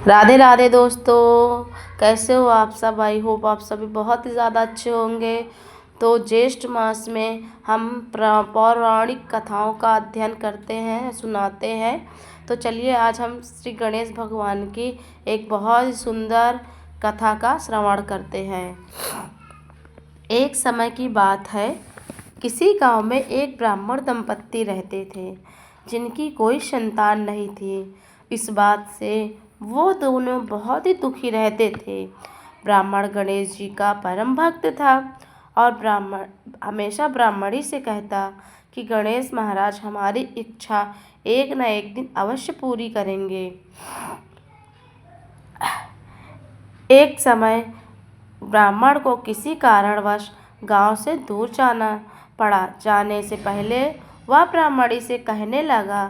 राधे राधे दोस्तों। कैसे हो आप सब? आई होप आप सभी बहुत ही ज़्यादा अच्छे होंगे। तो ज्येष्ठ मास में हम पौराणिक कथाओं का अध्ययन करते हैं, सुनाते हैं। तो चलिए आज हम श्री गणेश भगवान की एक बहुत ही सुंदर कथा का श्रवण करते हैं। एक समय की बात है, किसी गांव में एक ब्राह्मण दंपत्ति रहते थे जिनकी कोई संतान नहीं थी। इस बात से वो दोनों बहुत ही दुखी रहते थे। ब्राह्मण गणेश जी का परम भक्त था और ब्राह्मण हमेशा ब्राह्मणी से कहता कि गणेश महाराज हमारी इच्छा एक न एक दिन अवश्य पूरी करेंगे। एक समय ब्राह्मण को किसी कारणवश गांव से दूर जाना पड़ा। जाने से पहले वह ब्राह्मणी से कहने लगा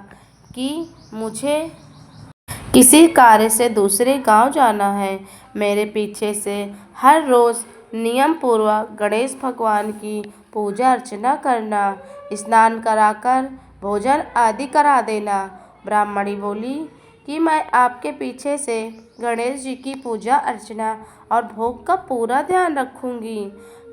कि मुझे किसी कार्य से दूसरे गांव जाना है। मेरे पीछे से हर रोज नियम पूर्वक गणेश भगवान की पूजा अर्चना करना, स्नान कराकर भोजन आदि करा देना। ब्राह्मणी बोली कि मैं आपके पीछे से गणेश जी की पूजा अर्चना और भोग का पूरा ध्यान रखूंगी।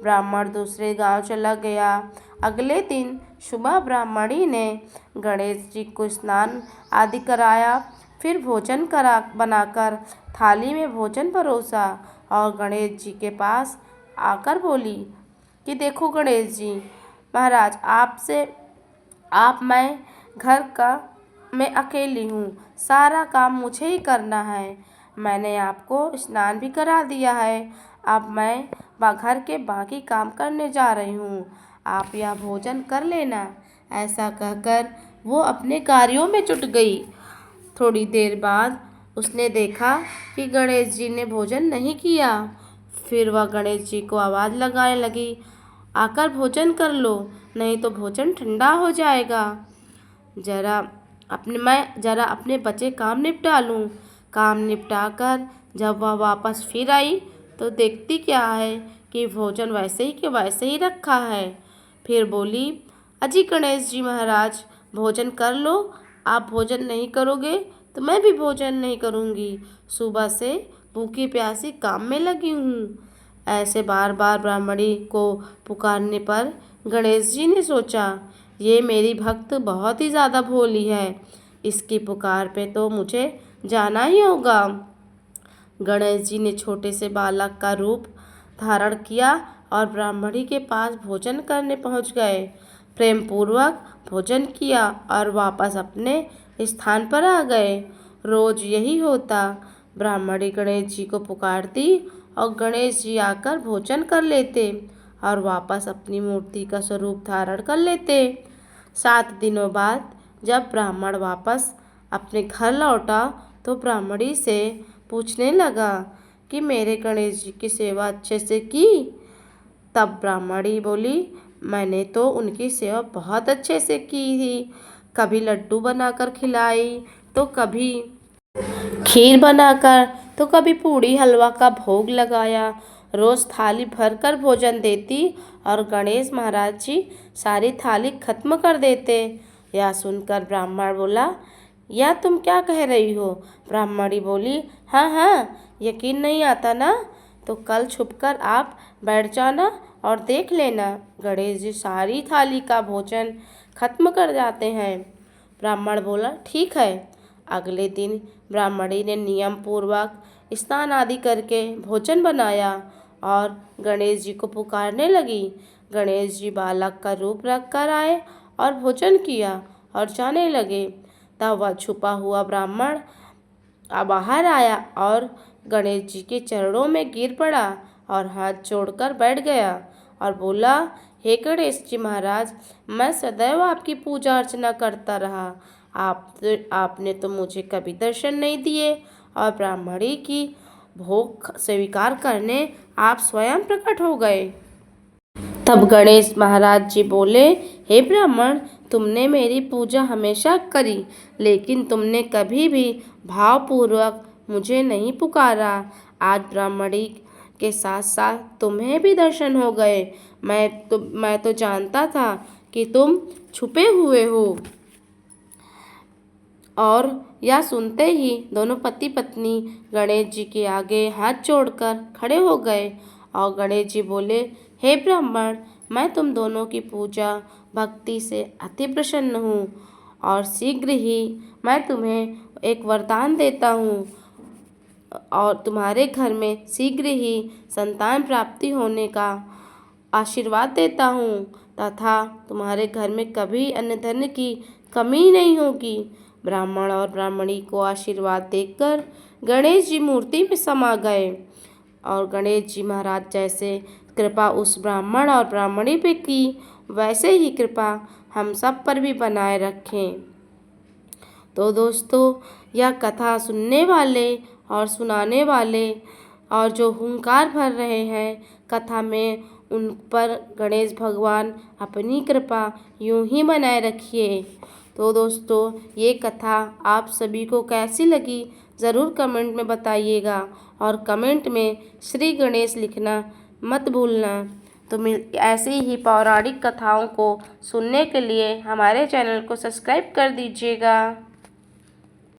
ब्राह्मण दूसरे गांव चला गया। अगले दिन सुबह ब्राह्मणी ने गणेश जी को स्नान आदि कराया, फिर भोजन बनाकर थाली में भोजन परोसा और गणेश जी के पास आकर बोली कि देखो गणेश जी महाराज, मैं घर का मैं अकेली हूँ, सारा काम मुझे ही करना है। मैंने आपको स्नान भी करा दिया है, अब मैं घर के बाकी काम करने जा रही हूँ, आप यह भोजन कर लेना। ऐसा कहकर वो अपने कार्यों में जुट गई। थोड़ी देर बाद उसने देखा कि गणेश जी ने भोजन नहीं किया। फिर वह गणेश जी को आवाज़ लगाने लगी, आकर भोजन कर लो, नहीं तो भोजन ठंडा हो जाएगा। मैं ज़रा अपने बचे काम निपटा लूँ। काम निपटा कर जब वह वापस फिर आई तो देखती क्या है कि भोजन वैसे ही के वैसे ही रखा है। फिर बोली, अजी गणेश जी महाराज, भोजन कर लो, आप भोजन नहीं करोगे तो मैं भी भोजन नहीं करूँगी, सुबह से भूखी प्यासी काम में लगी हूँ। ऐसे बार बार ब्राह्मणी को पुकारने पर गणेश जी ने सोचा, ये मेरी भक्त बहुत ही ज़्यादा भोली है, इसकी पुकार पे तो मुझे जाना ही होगा। गणेश जी ने छोटे से बालक का रूप धारण किया और ब्राह्मणी के पास भोजन करने पहुंच गए। प्रेम पूर्वक भोजन किया और वापस अपने स्थान पर आ गए। रोज यही होता, ब्राह्मणी गणेश जी को पुकारती और गणेश जी आकर भोजन कर लेते और वापस अपनी मूर्ति का स्वरूप धारण कर लेते। 7 दिनों बाद जब ब्राह्मण वापस अपने घर लौटा तो ब्राह्मणी से पूछने लगा कि मेरे गणेश जी की सेवा अच्छे से की? तब ब्राह्मणी बोली, मैंने तो उनकी सेवा बहुत अच्छे से की थी, कभी लड्डू बनाकर खिलाई, तो कभी खीर बनाकर, तो कभी पूड़ी हलवा का भोग लगाया। रोज थाली भरकर भोजन देती और गणेश महाराज जी सारी थाली खत्म कर देते। यह सुनकर ब्राह्मण बोला, यह तुम क्या कह रही हो? ब्राह्मणी बोली, हाँ हाँ, यकीन नहीं आता ना, तो कल छुपकर आप बैठ जाना और देख लेना, गणेश जी सारी थाली का भोजन खत्म कर जाते हैं। ब्राह्मण बोला, ठीक है। अगले दिन ब्राह्मणी ने नियम पूर्वक स्नान आदि करके भोजन बनाया और गणेश जी को पुकारने लगी। गणेश जी बालक का रूप रख कर आए और भोजन किया और जाने लगे। तब वह छुपा हुआ ब्राह्मण बाहर आया और गणेश जी के चरणों में गिर पड़ा और हाथ जोड़कर बैठ गया और बोला, हे गणेश जी महाराज, मैं सदैव आपकी पूजा अर्चना करता रहा, आपने तो मुझे कभी दर्शन नहीं दिए और ब्राह्मणी की भोग स्वीकार करने आप स्वयं प्रकट हो गए। तब गणेश महाराज जी बोले, हे ब्राह्मण, तुमने मेरी पूजा हमेशा करी, लेकिन तुमने कभी भी भावपूर्वक मुझे नहीं पुकारा। आज ब्राह्मणी के साथ साथ तुम्हें भी दर्शन हो गए। मैं तो जानता था कि तुम छुपे हुए हो। और यह सुनते ही दोनों पति पत्नी गणेश जी के आगे हाथ जोड़कर खड़े हो गए और गणेश जी बोले, हे ब्राह्मण, मैं तुम दोनों की पूजा भक्ति से अति प्रसन्न हूँ और शीघ्र ही मैं तुम्हें एक वरदान देता हूँ और तुम्हारे घर में शीघ्र ही संतान प्राप्ति होने का आशीर्वाद देता हूँ तथा तुम्हारे घर में कभी अन्न धन की कमी नहीं होगी। ब्राह्मण और ब्राह्मणी को आशीर्वाद देकर गणेश जी मूर्ति में समा गए और गणेश जी महाराज जैसे कृपा उस ब्राह्मण और ब्राह्मणी पे की, वैसे ही कृपा हम सब पर भी बनाए रखें। तो दोस्तों, यह कथा सुनने वाले और सुनाने वाले और जो हुंकार भर रहे हैं कथा में, उन पर गणेश भगवान अपनी कृपा यूं ही बनाए रखिए। तो दोस्तों, ये कथा आप सभी को कैसी लगी ज़रूर कमेंट में बताइएगा और कमेंट में श्री गणेश लिखना मत भूलना। तो ऐसे ही पौराणिक कथाओं को सुनने के लिए हमारे चैनल को सब्सक्राइब कर दीजिएगा।